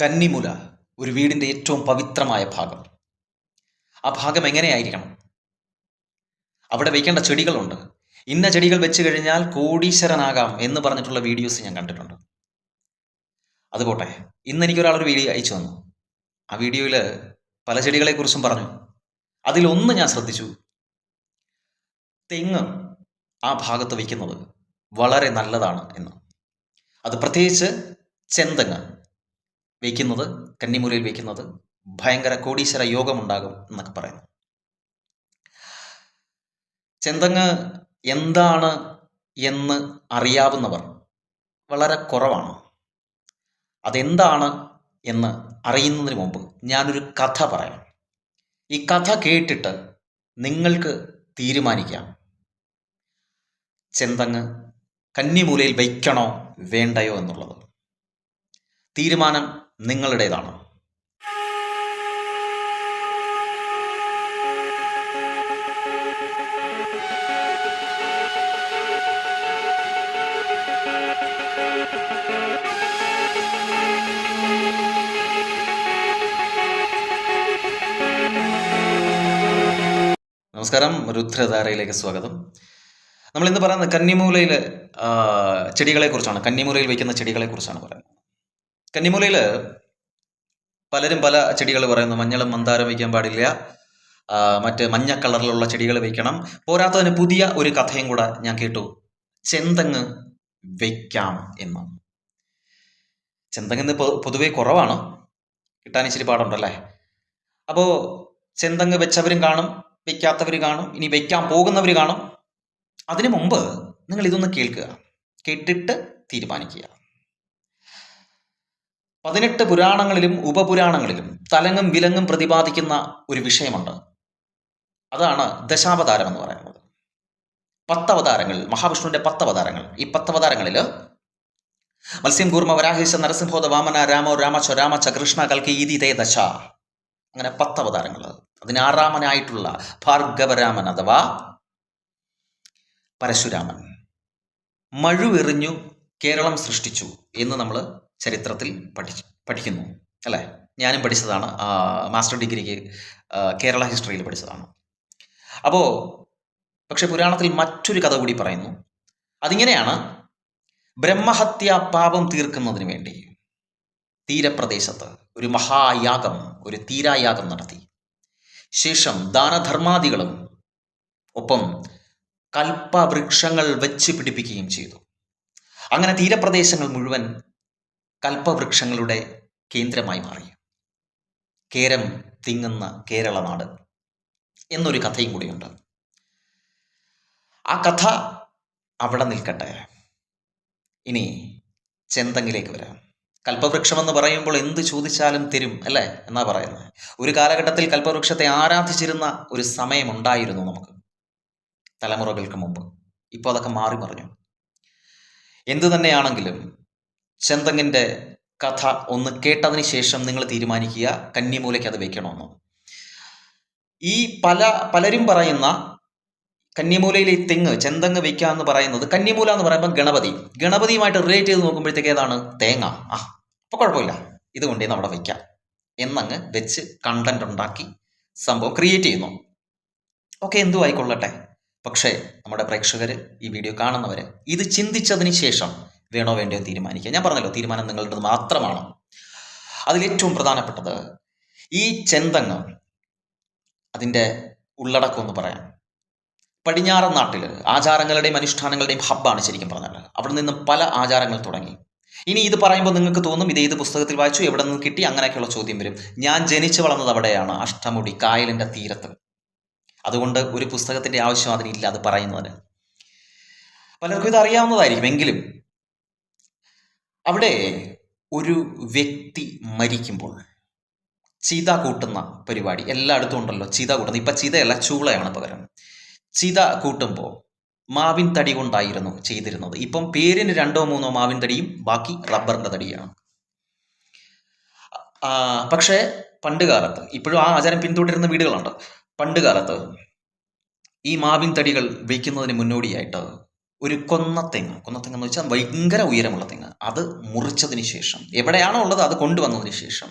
കന്നിമുല ഒരു വീടിൻ്റെ ഏറ്റവും പവിത്രമായ ഭാഗം. ആ ഭാഗം എങ്ങനെയായിരിക്കണം? അവിടെ വയ്ക്കേണ്ട ചെടികളുണ്ട്. ഇന്ന ചെടികൾ വെച്ച് കഴിഞ്ഞാൽ കോടീശ്വരനാകാം എന്ന് പറഞ്ഞിട്ടുള്ള വീഡിയോസ് ഞാൻ കണ്ടിട്ടുണ്ട്. അതുപോട്ടെ, ഇന്ന് എനിക്കൊരാളൊരു വീഡിയോ അയച്ചു തന്നു. ആ വീഡിയോയിൽ പല ചെടികളെക്കുറിച്ചും പറഞ്ഞു. അതിലൊന്ന് ഞാൻ ശ്രദ്ധിച്ചു. തെങ്ങ് ആ ഭാഗത്ത് വയ്ക്കുന്നത് വളരെ നല്ലതാണ് എന്ന്. അത് പ്രത്യേകിച്ച് ചെന്തെങ്ങ് വയ്ക്കുന്നത്, കന്നിമൂലയിൽ വയ്ക്കുന്നത് ഭയങ്കര കോടീശ്വര യോഗമുണ്ടാകും എന്നൊക്കെ പറയുന്നു. ചെന്തെങ്ങ് എന്താണ് എന്ന് അറിയാവുന്നവർ വളരെ കുറവാണ്. അതെന്താണ് എന്ന് അറിയുന്നതിന് മുമ്പ് ഞാനൊരു കഥ പറയാം. ഈ കഥ കേട്ടിട്ട് നിങ്ങൾക്ക് തീരുമാനിക്കാം ചെന്തെങ്ങ് കന്നിമൂലയിൽ വയ്ക്കണോ വേണ്ടയോ എന്നുള്ളത്. തീരുമാനം നിങ്ങളുടേതാണ്. നമസ്കാരം, രുദ്രധാരയിലേക്ക് സ്വാഗതം. നമ്മൾ ഇന്ന് പറയുന്നത് കന്നിമൂലയിൽ ചെടികളെക്കുറിച്ചാണ്. കന്നിമൂലയിൽ വയ്ക്കുന്ന ചെടികളെക്കുറിച്ചാണ് പറയുന്നത്. കന്നിമൂലയിൽ പലരും പല ചെടികൾ പറയുന്നു. മഞ്ഞളും മന്ദാരം വയ്ക്കാൻ പാടില്ല, മറ്റ് മഞ്ഞ കളറിലുള്ള ചെടികൾ വയ്ക്കണം. പോരാത്തതിന് പുതിയ ഒരു കഥയും കൂടെ ഞാൻ കേട്ടു, ചെന്തെങ്ങ് വയ്ക്കാം എന്ന്. ചെന്തെങ്ങ് പൊതുവെ കുറവാണ്, കിട്ടാൻ ഇച്ചിരി പാടുണ്ടല്ലേ. അപ്പോൾ ചെന്തെങ്ങ് വെച്ചവരും കാണും, വയ്ക്കാത്തവർ കാണും, ഇനി വയ്ക്കാൻ പോകുന്നവർ കാണും. അതിനു മുമ്പ് നിങ്ങൾ ഇതൊന്ന് കേൾക്കുക, കേട്ടിട്ട് തീരുമാനിക്കുക. 18 പുരാണങ്ങളിലും ഉപപുരാണങ്ങളിലും തലങ്ങും വിലങ്ങും പ്രതിപാദിക്കുന്ന ഒരു വിഷയമുണ്ട്. അതാണ് ദശാവതാരം എന്ന് പറയുന്നത്. 10 അവതാരങ്ങൾ, മഹാവിഷ്ണുവിന്റെ 10 അവതാരങ്ങൾ. ഈ 10 അവതാരങ്ങളിൽ മത്സ്യം, കൂർമ്മ, വരാഹേശ, നരസിംഹോദ, വാമന, രാമോ, രാമച, രാമച, കൃഷ്ണ, കൽക്കി, ഈതി, തേ, ദശ. അങ്ങനെ 10 അവതാരങ്ങൾ. അതിന് 6ാമനായിട്ടുള്ള ഭാർഗവരാമൻ അഥവാ പരശുരാമൻ മഴുവെറിഞ്ഞു കേരളം സൃഷ്ടിച്ചു എന്ന് നമ്മൾ ചരിത്രത്തിൽ പഠിക്കുന്നു അല്ലേ. ഞാനും പഠിച്ചതാണ്, മാസ്റ്റർ ഡിഗ്രിക്ക് കേരള ഹിസ്റ്ററിയിൽ പഠിച്ചതാണ്. അപ്പോൾ പക്ഷെ പുരാണത്തിൽ മറ്റൊരു കഥ കൂടി പറയുന്നു. അതിങ്ങനെയാണ്: ബ്രഹ്മഹത്യ പാപം തീർക്കുന്നതിന് വേണ്ടി തീരപ്രദേശത്ത് ഒരു മഹായാഗം, ഒരു തീരായാഗം നടത്തി. ശേഷം ദാനധർമാദികളും ഒപ്പം കൽപ്പവൃക്ഷങ്ങൾ വെച്ച് പിടിപ്പിക്കുകയും ചെയ്തു. അങ്ങനെ തീരപ്രദേശങ്ങൾ മുഴുവൻ കൽപ്പവൃക്ഷങ്ങളുടെ കേന്ദ്രമായി മാറി. കേരം തിങ്ങുന്ന കേരള നാട് എന്നൊരു കഥയും കൂടിയുണ്ട്. ആ കഥ അവിടെ നിൽക്കട്ടെ. ഇനി ചെന്തെങ്ങിലേക്ക് വരാം. കൽപ്പവൃക്ഷമെന്ന് പറയുമ്പോൾ എന്ത് ചോദിച്ചാലും തരും അല്ലേ എന്നാ പറയുന്നത്. ഒരു കാലഘട്ടത്തിൽ കൽപ്പവൃക്ഷത്തെ ആരാധിച്ചിരുന്ന ഒരു സമയമുണ്ടായിരുന്നു നമുക്ക്, തലമുറകൾക്ക് മുമ്പ്. ഇപ്പോൾ അതൊക്കെ മാറി മറിഞ്ഞു. എന്തു തന്നെയാണെങ്കിലും ചെന്തെങ്ങിൻ്റെ കഥ ഒന്ന് കേട്ടതിന് ശേഷം നിങ്ങൾ തീരുമാനിക്കുക കന്നിമൂലയ്ക്ക് അത് വെക്കണമെന്ന്. ഈ പലരും പറയുന്ന കന്നിമൂലയിലെ തെങ്ങ്, ചെന്തെങ്ങ് വെക്കുക എന്ന് പറയുന്നത്, കന്നിമൂല എന്ന് പറയുമ്പോൾ ഗണപതിയുമായിട്ട് റിലേറ്റ് ചെയ്ത് നോക്കുമ്പോഴത്തേക്ക് ഏതാണ്? തേങ്ങ. അപ്പോൾ കുഴപ്പമില്ല, ഇത് കൊണ്ടേ അവിടെ വയ്ക്കാം എന്നങ്ങ് വെച്ച് കണ്ടന്റ് ഉണ്ടാക്കി സംഭവം ക്രിയേറ്റ് ചെയ്യുന്നു. ഓക്കെ, എന്തു ആയിക്കൊള്ളട്ടെ. പക്ഷേ നമ്മുടെ പ്രേക്ഷകർ, ഈ വീഡിയോ കാണുന്നവർ ഇത് ചിന്തിച്ചതിന് ശേഷം വേണോ വേണ്ടയോ തീരുമാനിക്കുക. ഞാൻ പറഞ്ഞല്ലോ, തീരുമാനം നിങ്ങളുടേത് മാത്രമാണ്. അതിലേറ്റവും പ്രധാനപ്പെട്ടത് ഈ ചെന്തെങ്ങ്, അതിൻ്റെ ഉള്ളടക്കം എന്ന് പറയാം. പടിഞ്ഞാറൻ നാട്ടിൽ ആചാരങ്ങളുടെയും അനുഷ്ഠാനങ്ങളുടെയും ഹബ്ബാണ് ശരിക്കും പറഞ്ഞാൽ. അവിടെ നിന്നും പല ആചാരങ്ങൾ തുടങ്ങി. ഇനി ഇത് പറയുമ്പോൾ നിങ്ങൾക്ക് തോന്നും ഇത് ഏത് പുസ്തകത്തിൽ വായിച്ചു, എവിടെ നിന്ന് കിട്ടി, അങ്ങനെയൊക്കെയുള്ള ചോദ്യം വരും. ഞാൻ ജനിച്ചു വളർന്നത് അവിടെയാണ്, അഷ്ടമുടി കായലിൻ്റെ തീരത്ത്. അതുകൊണ്ട് ഒരു പുസ്തകത്തിൻ്റെ ആവശ്യം അതിനില്ല അത് പറയുന്നതിന്. പലർക്കും ഇത് അറിയാവുന്നതായിരിക്കും. എങ്കിലും അവിടെ ഒരു വ്യക്തി മരിക്കുമ്പോൾ ചിത കൂട്ടുന്ന പരിപാടി എല്ലായിടത്തും ഉണ്ടല്ലോ. ചിത കൂട്ടുന്നത്, ഇപ്പം ചിതയല്ല, ചൂളയാണ് പകരം. ചിത കൂട്ടുമ്പോൾ മാവിൻ തടി കൊണ്ടായിരുന്നു ചെയ്തിരുന്നത്. ഇപ്പം പേരിന് 2 3 മാവിൻ തടിയും ബാക്കി റബ്ബറിൻ്റെ തടിയാണ്. പക്ഷേ പണ്ട് കാലത്ത്, ഇപ്പോഴും ആ ആചാരം പിന്തുടരുന്ന വീടുകളുണ്ട്. പണ്ട് കാലത്ത് ഈ മാവിൻ തടികൾ വയ്ക്കുന്നതിന് മുന്നോടിയായിട്ട് ഒരു കൊന്നത്തെങ്ങ് എന്ന് വെച്ചാൽ ഭയങ്കര ഉയരമുള്ള തെങ്ങ്, അത് മുറിച്ചതിന് ശേഷം എവിടെയാണോ ഉള്ളത് അത് കൊണ്ടുവന്നതിന് ശേഷം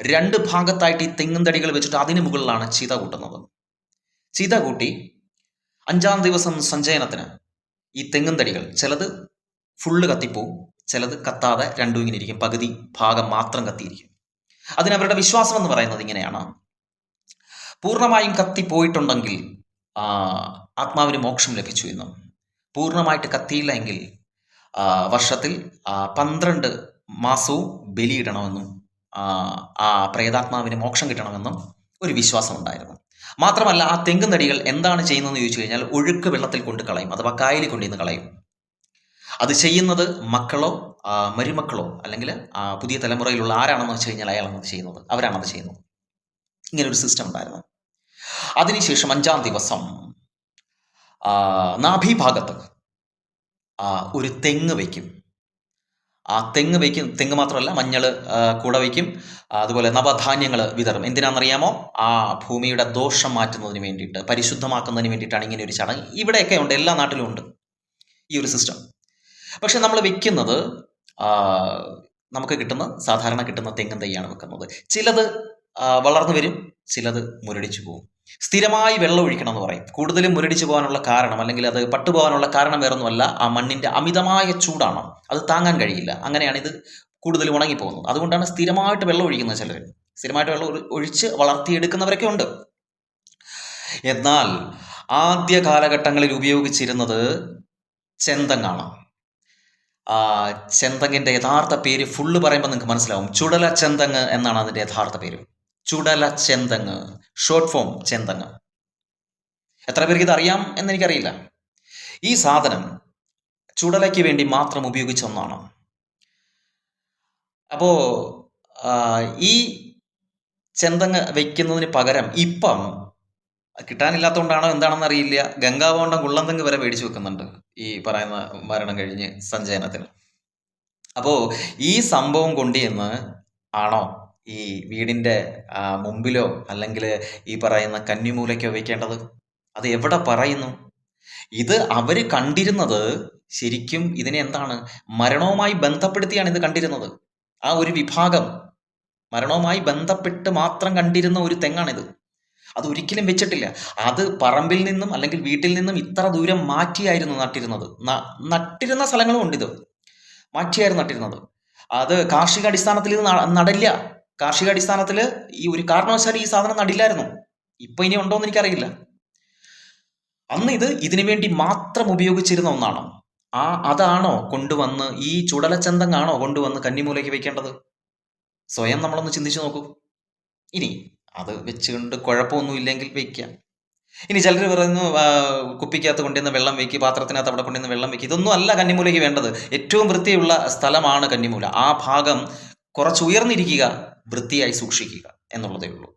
2 ഭാഗത്തായിട്ട് ഈ തെങ്ങും തടികൾ വെച്ചിട്ട് അതിന് മുകളിലാണ് ചിത കൂട്ടുന്നത്. ചിത കൂട്ടി 5-ാം ദിവസം സഞ്ചയനത്തിന് ഈ തെങ്ങും തടികൾ ചിലത് ഫുള്ള് കത്തിപ്പോവും, ചിലത് കത്താതെ രണ്ടും ഇങ്ങനെ ഇരിക്കും, പകുതി ഭാഗം മാത്രം കത്തിയിരിക്കും. അതിനവരുടെ വിശ്വാസം എന്ന് പറയുന്നത് ഇങ്ങനെയാണ്: പൂർണ്ണമായും കത്തിപ്പോയിട്ടുണ്ടെങ്കിൽ ആത്മാവിന് മോക്ഷം ലഭിച്ചു എന്നും, പൂർണ്ണമായിട്ട് കത്തിയില്ല എങ്കിൽ വർഷത്തിൽ 12 മാസവും ബലിയിടണമെന്നും ആ പ്രേതാത്മാവിന് മോക്ഷം കിട്ടണമെന്നും ഒരു വിശ്വാസം ഉണ്ടായിരുന്നു. മാത്രമല്ല ആ തെങ്ങും തടികൾ എന്താണ് ചെയ്യുന്നതെന്ന് ചോദിച്ചു കഴിഞ്ഞാൽ ഒഴുക്ക് വെള്ളത്തിൽ കൊണ്ട് കളയും, അഥവാ കായലിൽ കൊണ്ടുവന്ന് കളയും. അത് ചെയ്യുന്നത് മക്കളോ മരുമക്കളോ അല്ലെങ്കിൽ പുതിയ തലമുറയിലുള്ള ആരാണെന്ന് വെച്ച് കഴിഞ്ഞാൽ അയാളാണത് ചെയ്യുന്നത്, അവരാണത് ചെയ്യുന്നത്. ഇങ്ങനൊരു സിസ്റ്റം ഉണ്ടായിരുന്നു. അതിനുശേഷം 5-ാം ദിവസം നാഭീഭാഗത്ത് ഒരു തെങ്ങ് വയ്ക്കും. ആ തെങ്ങ് മാത്രമല്ല, മഞ്ഞൾ കൂടെ വയ്ക്കും. അതുപോലെ നവധാന്യങ്ങൾ വിതറും. എന്തിനാണെന്നറിയാമോ? ആ ഭൂമിയുടെ ദോഷം മാറ്റുന്നതിന് വേണ്ടിയിട്ട്, പരിശുദ്ധമാക്കുന്നതിന് വേണ്ടിയിട്ടാണ് ഇങ്ങനെ ഒരു ചടങ്ങ്. ഇവിടെയൊക്കെ ഉണ്ട്, എല്ലാ നാട്ടിലും ഉണ്ട് ഈ ഒരു സിസ്റ്റം. പക്ഷെ നമ്മൾ വെക്കുന്നത് നമുക്ക് സാധാരണ കിട്ടുന്ന തെങ്ങും തൈയാണ് വെക്കുന്നത്. ചിലത് വളർന്നു വരും, ചിലത് മുരടിച്ചു പോകും. സ്ഥിരമായി വെള്ളം ഒഴിക്കണം എന്ന് പറയും. കൂടുതലും മുരടിച്ചു പോകാനുള്ള കാരണം, അല്ലെങ്കിൽ അത് പട്ടുപോകാനുള്ള കാരണം വേറൊന്നുമല്ല, ആ മണ്ണിൻ്റെ അമിതമായ ചൂടാണ്, അത് താങ്ങാൻ കഴിയില്ല. അങ്ങനെയാണ് ഇത് കൂടുതൽ ഉണങ്ങിപ്പോകുന്നത്. അതുകൊണ്ടാണ് സ്ഥിരമായിട്ട് വെള്ളം ഒഴിക്കുന്നത്. ചിലർ സ്ഥിരമായിട്ട് വെള്ളം ഒഴിച്ച് വളർത്തിയെടുക്കുന്നവരൊക്കെ ഉണ്ട്. എന്നാൽ ആദ്യ കാലഘട്ടങ്ങളിൽ ഉപയോഗിച്ചിരുന്നത് ചെന്തങ്ങാണ്. ചെന്തങ്ങിൻ്റെ യഥാർത്ഥ പേര് ഫുള്ള് പറയുമ്പോൾ നിങ്ങൾക്ക് മനസ്സിലാവും. ചുടല ചെന്തങ്ങ് എന്നാണ് അതിൻ്റെ യഥാർത്ഥ പേര്. ചുടല ചെന്തങ്ങ്, ഷോർട്ട് ഫോം ചെന്തങ്ങ്. എത്ര പേർക്ക് ഇത് അറിയാം എന്നെനിക്കറിയില്ല. ഈ സാധനം ചുടലയ്ക്ക് വേണ്ടി മാത്രം ഉപയോഗിച്ച ഒന്നാണ്. അപ്പോൾ ഈ ചെന്തങ്ങ് വയ്ക്കുന്നതിന് പകരം ഇപ്പം കിട്ടാനില്ലാത്തതുകൊണ്ടാണോ എന്താണെന്ന് അറിയില്ല, ഗംഗാബോണ്ടം കുള്ളന്തെങ്ങ് വരെ മേടിച്ചു വെക്കുന്നുണ്ട് ഈ പറയുന്ന മരണം കഴിഞ്ഞ് സഞ്ചയനത്തിന്. അപ്പോൾ ഈ സംഭവം കൊണ്ടുവന്ന് ആണോ ഈ വീടിൻ്റെ മുമ്പിലോ അല്ലെങ്കിൽ ഈ പറയുന്ന കന്നിമൂലയ്ക്കോ വയ്ക്കേണ്ടത്? അത് എവിടെ പറയുന്നു? ഇത് അവർ കണ്ടിരുന്നത് ശരിക്കും ഇതിനെ എന്താണ്, മരണവുമായി ബന്ധപ്പെടുത്തിയാണ് ഇത് കണ്ടിരുന്നത്. ആ ഒരു വിഭാഗം മരണവുമായി ബന്ധപ്പെട്ട് മാത്രം കണ്ടിരുന്ന ഒരു തെങ്ങാണിത്. അതൊരിക്കലും വെച്ചിട്ടില്ല. അത് പറമ്പിൽ നിന്നും അല്ലെങ്കിൽ വീട്ടിൽ നിന്നും ഇത്ര ദൂരം മാറ്റിയായിരുന്നു നട്ടിരുന്നത്. നട്ടിരുന്ന സ്ഥലങ്ങളും ഉണ്ട്, ഇത് മാറ്റിയായിരുന്നു നട്ടിരുന്നത്. അത് കാർഷിക അടിസ്ഥാനത്തിൽ ഇത് നടയില്ല. കാർഷിക അടിസ്ഥാനത്തിൽ ഈ ഒരു കാരണവശാലും ഈ സാധനം നടില്ലായിരുന്നു. ഇപ്പൊ ഇനി ഉണ്ടോ എന്ന് എനിക്കറിയില്ല. അന്ന് ഇതിനു വേണ്ടി മാത്രം ഉപയോഗിച്ചിരുന്ന ഒന്നാണ്. അതാണോ കൊണ്ടുവന്ന് ഈ ചുടലച്ചന്തങ്ങാണോ കൊണ്ടുവന്ന് കന്നിമൂലയ്ക്ക് വെക്കേണ്ടത്? സ്വയം നമ്മളൊന്ന് ചിന്തിച്ചു നോക്കൂ. ഇനി അത് വെച്ചുകൊണ്ട് കുഴപ്പമൊന്നും ഇല്ലെങ്കിൽ വയ്ക്കാം. ഇനി ചിലർ പറയുന്നു കുപ്പിക്കകത്ത് കൊണ്ടുവന്ന് വെള്ളം വയ്ക്കുക, പാത്രത്തിനകത്ത് അവിടെ കൊണ്ടുവന്ന് വെള്ളം വയ്ക്കുക. ഇതൊന്നും അല്ല കന്നിമൂലയ്ക്ക് വേണ്ടത്. ഏറ്റവും വൃത്തിയുള്ള സ്ഥലമാണ് കന്നിമൂല. ആ ഭാഗം കുറച്ച് ഉയർന്നിരിക്കുക, വൃത്തിയായി സൂക്ഷിക്കുക എന്നുള്ളതേ ഉള്ളൂ.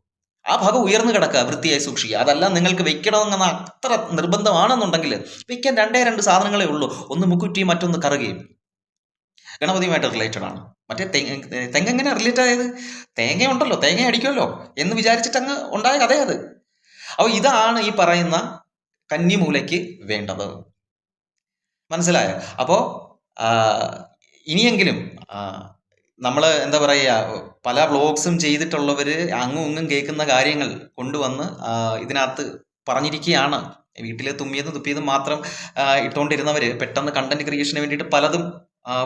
ആ ഭാഗം ഉയർന്നു കിടക്കുക, വൃത്തിയായി സൂക്ഷിക്കുക. അതല്ല നിങ്ങൾക്ക് വെക്കണമെന്ന അത്ര നിർബന്ധമാണെന്നുണ്ടെങ്കിൽ വെക്കാൻ 2 സാധനങ്ങളേ ഉള്ളൂ. ഒന്ന് മുക്കുറ്റിയും മറ്റൊന്ന് കറുകയും. ഗണപതിയുമായിട്ട് റിലേറ്റഡ് ആണ്. മറ്റേ തെങ്ങ് എങ്ങനെ റിലേറ്റ് ആയത്? തേങ്ങ ഉണ്ടല്ലോ, തേങ്ങ അടിക്കുമല്ലോ എന്ന് വിചാരിച്ചിട്ട് അങ്ങ് ഉണ്ടായ കഥയത്. അപ്പോൾ ഇതാണ് ഈ പറയുന്ന കന്നിമൂലയ്ക്ക് വേണ്ടത്. മനസ്സിലായോ? അപ്പോൾ ഇനിയെങ്കിലും നമ്മൾ എന്താ പറയുക, പല വ്ളോഗ്സും ചെയ്തിട്ടുള്ളവർ അങ്ങും ഇങ്ങും കേൾക്കുന്ന കാര്യങ്ങൾ കൊണ്ടുവന്ന് ഇതിനകത്ത് പറഞ്ഞിരിക്കുകയാണ്. വീട്ടിൽ തുമ്മിയതും തുപ്പിയതും മാത്രം ഇട്ടുകൊണ്ടിരുന്നവർ പെട്ടെന്ന് കണ്ടന്റ് ക്രിയേഷന് വേണ്ടിയിട്ട് പലതും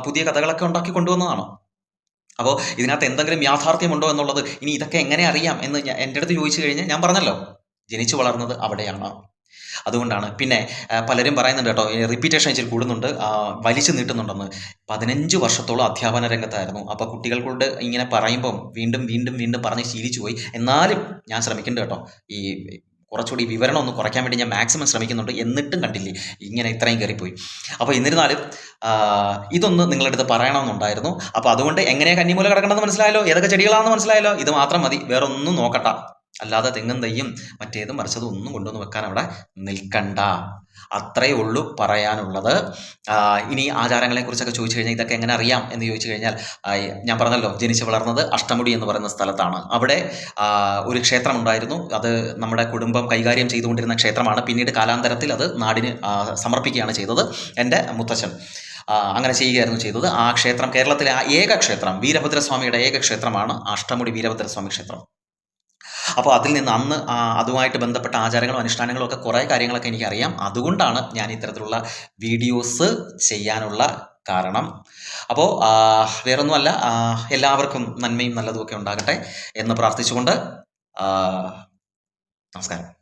പുതിയ കഥകളൊക്കെ ഉണ്ടാക്കി കൊണ്ടുവന്നതാണ്. അപ്പോൾ ഇതിനകത്ത് എന്തെങ്കിലും യാഥാർത്ഥ്യമുണ്ടോ എന്നുള്ളത് ഇനി ഇതൊക്കെ എങ്ങനെ അറിയാം എന്ന് എൻ്റെ അടുത്ത് ചോദിച്ചു കഴിഞ്ഞാൽ ഞാൻ പറഞ്ഞല്ലോ, ജനിച്ചു വളർന്നത് അവിടെയാണ്. അതുകൊണ്ടാണ്. പിന്നെ പലരും പറയുന്നുണ്ട് കേട്ടോ, റിപ്പീറ്റേഷൻ ഇച്ചിരി കൂടുന്നുണ്ട്, വലിച്ചു നീട്ടുന്നുണ്ടെന്ന്. 15 വർഷത്തോളം അധ്യാപന രംഗത്തായിരുന്നു. അപ്പോൾ കുട്ടികൾക്കൊണ്ട് ഇങ്ങനെ പറയുമ്പം വീണ്ടും വീണ്ടും വീണ്ടും പറഞ്ഞ് ശീലിച്ചു പോയി. എന്നാലും ഞാൻ ശ്രമിക്കുന്നുണ്ട് കേട്ടോ, ഈ കുറച്ചുകൂടി വിവരണം ഒന്ന് കുറയ്ക്കാൻ വേണ്ടി ഞാൻ മാക്സിമം ശ്രമിക്കുന്നുണ്ട്. എന്നിട്ടും കണ്ടില്ലേ ഇങ്ങനെ ഇത്രയും കയറിപ്പോയി. അപ്പോൾ എന്നിരുന്നാലും ഇതൊന്ന് നിങ്ങളുടെ അടുത്ത് പറയണമെന്നുണ്ടായിരുന്നു. അപ്പോൾ അതുകൊണ്ട് എങ്ങനെയാണ് കന്നിമൂല കിടക്കണമെന്ന് മനസ്സിലായല്ലോ, ഏതൊക്കെ ചെടികളാണെന്ന് മനസ്സിലായല്ലോ. ഇത് മാത്രം മതി, വേറെ ഒന്നും നോക്കണ്ട. അല്ലാതെ തെങ്ങും തയ്യും മറ്റേതും മറിച്ചതും ഒന്നും കൊണ്ടുവന്ന് വെക്കാൻ അവിടെ നിൽക്കണ്ട. അത്രയേ ഉള്ളൂ പറയാനുള്ളത്. ഇനി ആചാരങ്ങളെക്കുറിച്ചൊക്കെ ചോദിച്ചു കഴിഞ്ഞാൽ ഇതൊക്കെ എങ്ങനെ അറിയാം എന്ന് ചോദിച്ചു കഴിഞ്ഞാൽ, ഞാൻ പറഞ്ഞല്ലോ ജനിച്ചു വളർന്നത് അഷ്ടമുടി എന്ന് പറയുന്ന സ്ഥലത്താണ്. അവിടെ ഒരു ക്ഷേത്രമുണ്ടായിരുന്നു. അത് നമ്മുടെ കുടുംബം കൈകാര്യം ചെയ്തുകൊണ്ടിരുന്ന ക്ഷേത്രമാണ്. പിന്നീട് കാലാന്തരത്തിൽ അത് നാടിന് സമർപ്പിക്കുകയാണ് ചെയ്തത്. എൻ്റെ മുത്തച്ഛൻ അങ്ങനെ ചെയ്യുകയായിരുന്നു ചെയ്തത്. ആ ക്ഷേത്രം കേരളത്തിലെ ഏക ക്ഷേത്രം, വീരഭദ്രസ്വാമിയുടെ ഏക ക്ഷേത്രമാണ് അഷ്ടമുടി വീരഭദ്രസ്വാമി ക്ഷേത്രം. അപ്പോൾ അതിൽ നിന്ന് അന്ന് അതുമായിട്ട് ബന്ധപ്പെട്ട ആചാരങ്ങളും അനുഷ്ഠാനങ്ങളും ഒക്കെ കുറേ കാര്യങ്ങളൊക്കെ എനിക്കറിയാം. അതുകൊണ്ടാണ് ഞാൻ ഇത്തരത്തിലുള്ള വീഡിയോസ് ചെയ്യാനുള്ള കാരണം. അപ്പോൾ വേറൊന്നുമല്ല, എല്ലാവർക്കും നന്മയും നല്ലതുമൊക്കെ ഉണ്ടാകട്ടെ എന്ന് പ്രാർത്ഥിച്ചുകൊണ്ട് നമസ്കാരം.